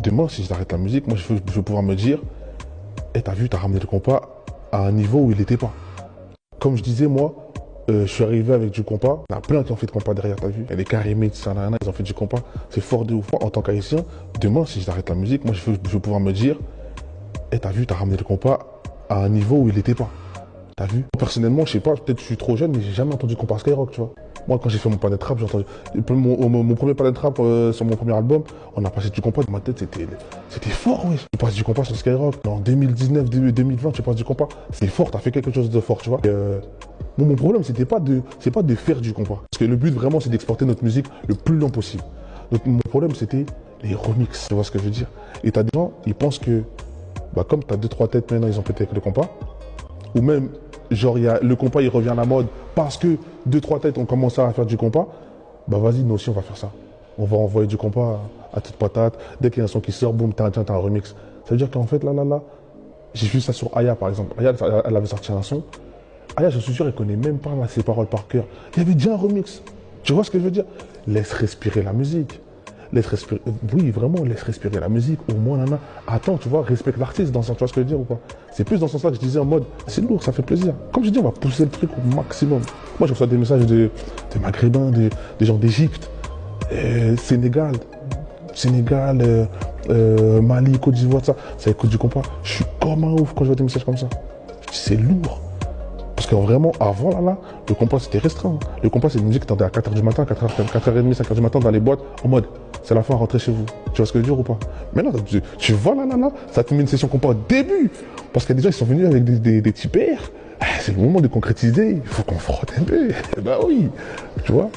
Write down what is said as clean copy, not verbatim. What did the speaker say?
Demain, si j'arrête la musique, moi, je veux pouvoir me dire, t'as vu, t'as ramené le compas à un niveau où il n'était pas. Comme je disais, moi, je suis arrivé avec du compas. Il y en a plein qui ont fait de compas derrière, t'as vu. Il y a les Karimé, Sanana, ils ont fait du compas. C'est fort de ouf. En tant qu'haïtien, demain, si j'arrête la musique, moi, je veux pouvoir me dire, t'as vu, t'as ramené le compas à un niveau où il n'était pas. T'as vu? Personnellement, je sais pas, peut-être que je suis trop jeune, mais j'ai jamais entendu compas Skyrock, tu vois. Moi, quand j'ai fait mon Planet Rap, j'ai entendu. Mon premier Planet Rap sur mon premier album, on a passé du compas. Dans ma tête, c'était fort, oui. Tu passes du compas sur Skyrock. En 2019, 2020, tu passes du compas. C'est fort, t'as fait quelque chose de fort, tu vois. Bon, mon problème, c'est pas de faire du compas. Parce que le but, vraiment, c'est d'exporter notre musique le plus long possible. Donc, mon problème, c'était les remixes. Tu vois ce que je veux dire? Et t'as des gens, ils pensent que, bah, comme t'as 2-3 têtes maintenant, ils ont pété avec le compas. Ou même, genre, le compas, il revient à la mode parce que 2-3 têtes ont commencé à faire du compas. Bah vas-y, nous aussi, on va faire ça. On va envoyer du compas à toute patate. Dès qu'il y a un son qui sort, boum, t'as un remix. Ça veut dire qu'en fait, là, j'ai vu ça sur Aya, par exemple. Aya, elle avait sorti un son. Aya, je suis sûr, elle connaît même pas ses paroles par cœur. Il y avait déjà un remix. Tu vois ce que je veux dire? Laisse respirer la musique. Laisse respirer. Oui, vraiment, laisse respirer la musique. Au moins, nana. Attends, tu vois, respecte l'artiste dans ce sens. Tu vois ce que je veux dire ou pas? C'est plus dans ce sens-là que je disais en mode, c'est lourd, ça fait plaisir. Comme je dis, on va pousser le truc au maximum. Moi, je reçois des messages de Maghrébins, des gens d'Égypte, Sénégal, Mali, Côte d'Ivoire, ça écoute du compas. Je suis comme un ouf quand je vois des messages comme ça. C'est lourd. Parce que vraiment, avant, le compas, c'était restreint. Le compas, c'est une musique que t'entendais à 4h du matin, 4h30, 5h du matin dans les boîtes, en mode, c'est la fin, rentrer chez vous. Tu vois ce que je veux dire ou pas? Mais là, tu vois, ça te met une session compas au début. Parce qu'il y a des gens qui sont venus avec des petits pères. C'est le moment de concrétiser. Il faut qu'on frotte un peu. Bah oui, tu vois.